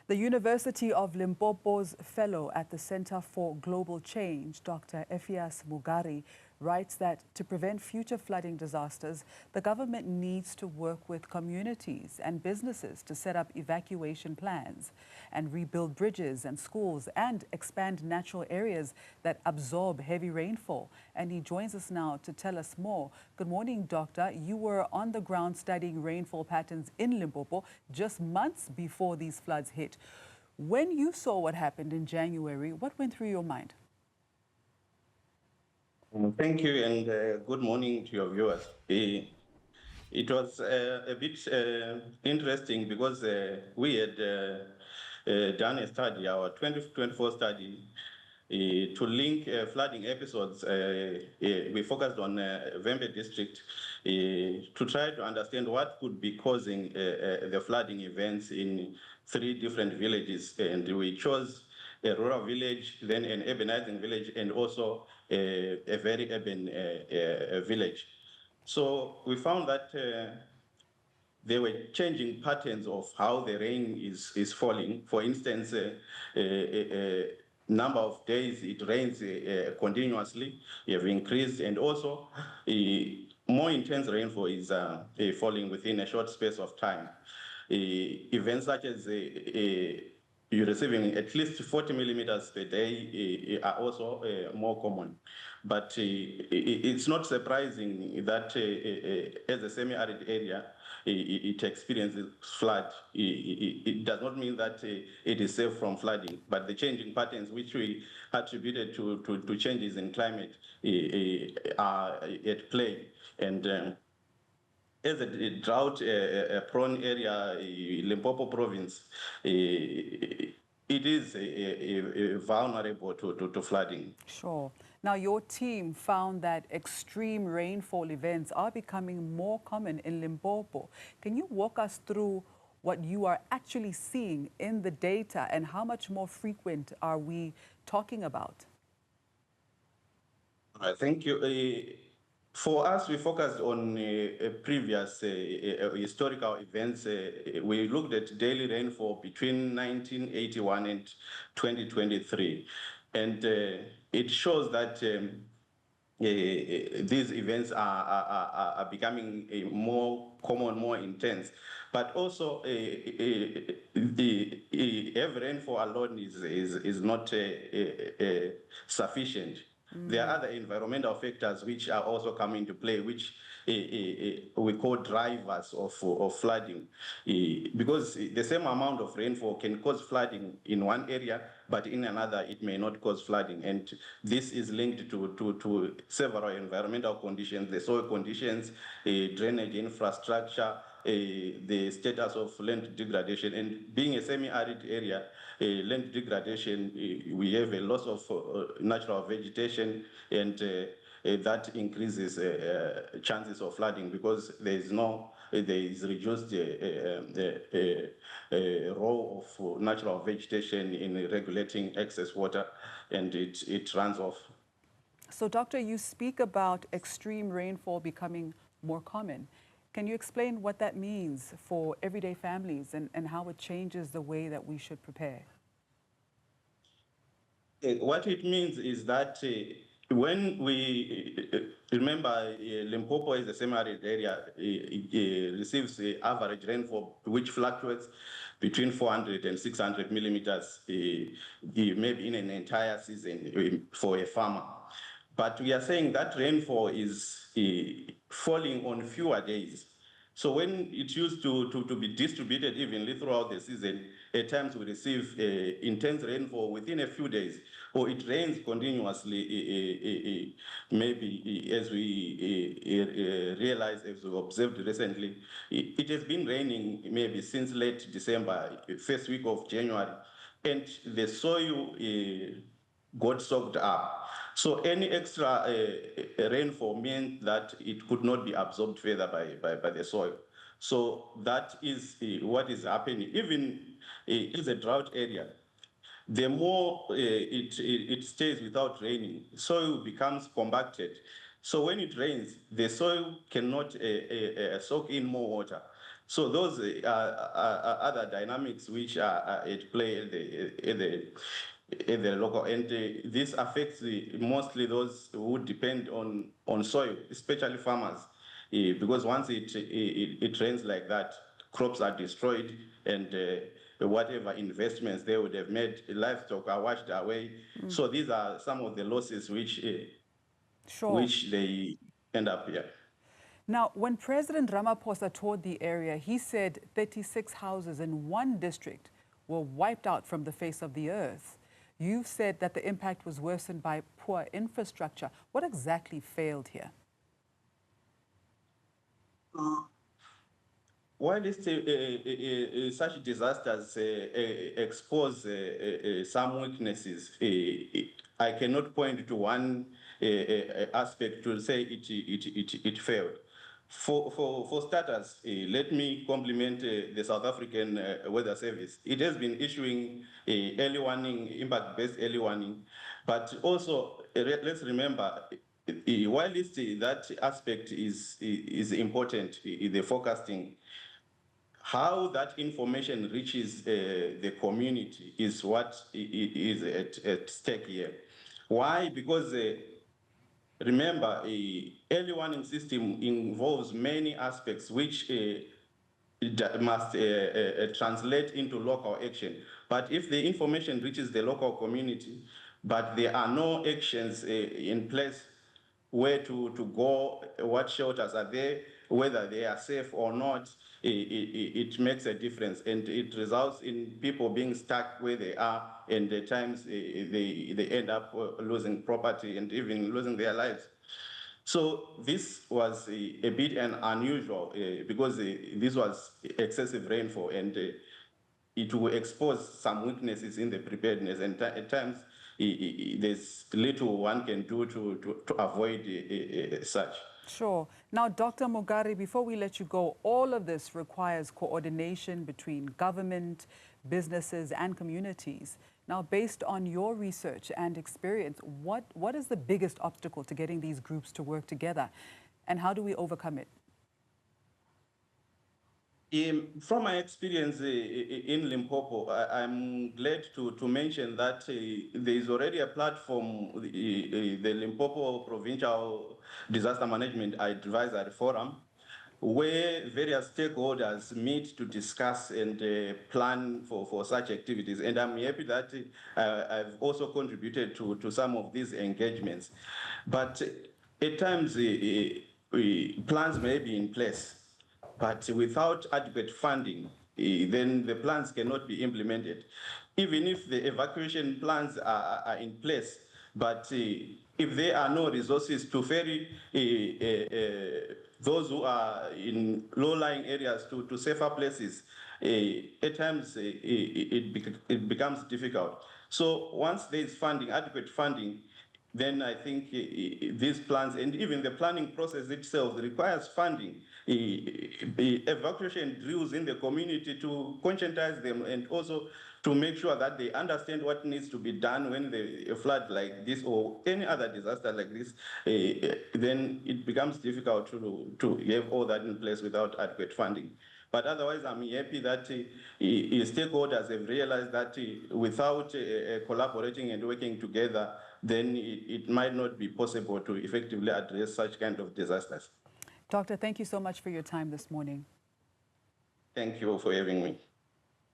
The University of Limpopo's fellow at the Center for Global Change, Dr. Ephias Mugari, writes that to prevent future flooding disasters, the government needs to work with communities and businesses to set up evacuation plans and rebuild bridges and schools and expand natural areas that absorb heavy rainfall. And he joins us now to tell us more. Good morning, Doctor. You were on the ground studying rainfall patterns in Limpopo just months before these floods hit. When you saw what happened in January, what went through your mind? Thank you, and good morning to your viewers. It was a bit interesting because we had done a study, our 2024 study, to link flooding episodes. We focused on Vembe district to try to understand what could be causing the flooding events in 3 different villages, and we chose a rural village, then an urbanizing village, and also a very urban village. So we found that there were changing patterns of how the rain is falling. For instance, number of days it rains continuously have increased, and also more intense rainfall is falling within a short space of time. Events such as you're receiving at least 40 millimeters per day are also more common. But it's not surprising that as a semi-arid area, it experiences flood. It does not mean that it is safe from flooding, but the changing patterns which we attributed to changes in climate are at play. And as a drought-prone area, Limpopo province, it is vulnerable to flooding. Sure. Now, your team found that extreme rainfall events are becoming more common in Limpopo. Can you walk us through what you are actually seeing in the data and how much more frequent are we talking about? Thank you. For us, we focused on previous historical events. We looked at daily rainfall between 1981 and 2023. And it shows that these events are becoming more common, more intense. But also, the heavy rainfall alone is not sufficient. There are other environmental factors which are also coming into play, which we call drivers of flooding. Because the same amount of rainfall can cause flooding in one area, but in another it may not cause flooding. And this is linked to several environmental conditions, the soil conditions, drainage infrastructure, the status of land degradation. And being a semi-arid area, land degradation, we have a loss of natural vegetation, and that increases chances of flooding because there is reduced role of natural vegetation in regulating excess water, and it runs off. So, Doctor, you speak about extreme rainfall becoming more common. Can you explain what that means for everyday families and how it changes the way that we should prepare? What it means is that when we remember Limpopo is a semi-arid area, it receives average rainfall which fluctuates between 400 and 600 millimeters, maybe in an entire season for a farmer. But we are saying that rainfall is falling on fewer days. So when it used to be distributed evenly throughout the season, at times we receive intense rainfall within a few days, or it rains continuously, maybe as we realized, as we observed recently, it has been raining maybe since late December, first week of January, and the soil got soaked up. So any extra rainfall meant that it could not be absorbed further by the soil. So that is what is happening. Even in a drought area, the more it stays without raining, soil becomes compacted. So when it rains, the soil cannot soak in more water. So those are other dynamics which are at play at the local, and this affects mostly those who depend on soil, especially farmers, because once it rains like that, crops are destroyed, and whatever investments they would have made, livestock are washed away. So these are some of the losses Sure. which they end up here. Now, when President Ramaphosa toured the area, he said 36 houses in one district were wiped out from the face of the earth. You've said that the impact was worsened by poor infrastructure. What exactly failed here? While such disasters expose some weaknesses, I cannot point to one aspect to say it failed. For starters, let me compliment the South African Weather Service. It has been issuing early warning, impact-based early warning, but also let's remember, while that aspect is important, the forecasting, how that information reaches the community is what is at stake here. Why? Because remember, early warning system involves many aspects which must translate into local action. But if the information reaches the local community, but there are no actions in place, where to go, what shelters are there, whether they are safe or not, it makes a difference, and it results in people being stuck where they are, and at times they end up losing property and even losing their lives. So this was a bit unusual because this was excessive rainfall, and it will expose some weaknesses in the preparedness, and at times there's little one can do to avoid such. Sure. Now, Dr. Mugari, before we let you go, all of this requires coordination between government, businesses, and communities. Now, based on your research and experience, what is the biggest obstacle to getting these groups to work together, and how do we overcome it? From my experience in Limpopo, I'm glad to mention that there is already a platform, the Limpopo Provincial Disaster Management Advisory Forum, where various stakeholders meet to discuss and plan for such activities. And I'm happy that I've also contributed to some of these engagements. But at times, plans may be in place, but without adequate funding, then the plans cannot be implemented. Even if the evacuation plans are in place, but if there are no resources to ferry those who are in low-lying areas to safer places, at times it becomes difficult. So once there is funding, adequate funding, then I think these plans, and even the planning process itself, requires funding. Evacuation drills in the community to conscientize them, and also to make sure that they understand what needs to be done when a flood like this or any other disaster like this, then it becomes difficult to have all that in place without adequate funding. But otherwise, I'm happy that stakeholders have realized that without collaborating and working together, then it might not be possible to effectively address such kind of disasters. Doctor, thank you so much for your time this morning. Thank you for having me.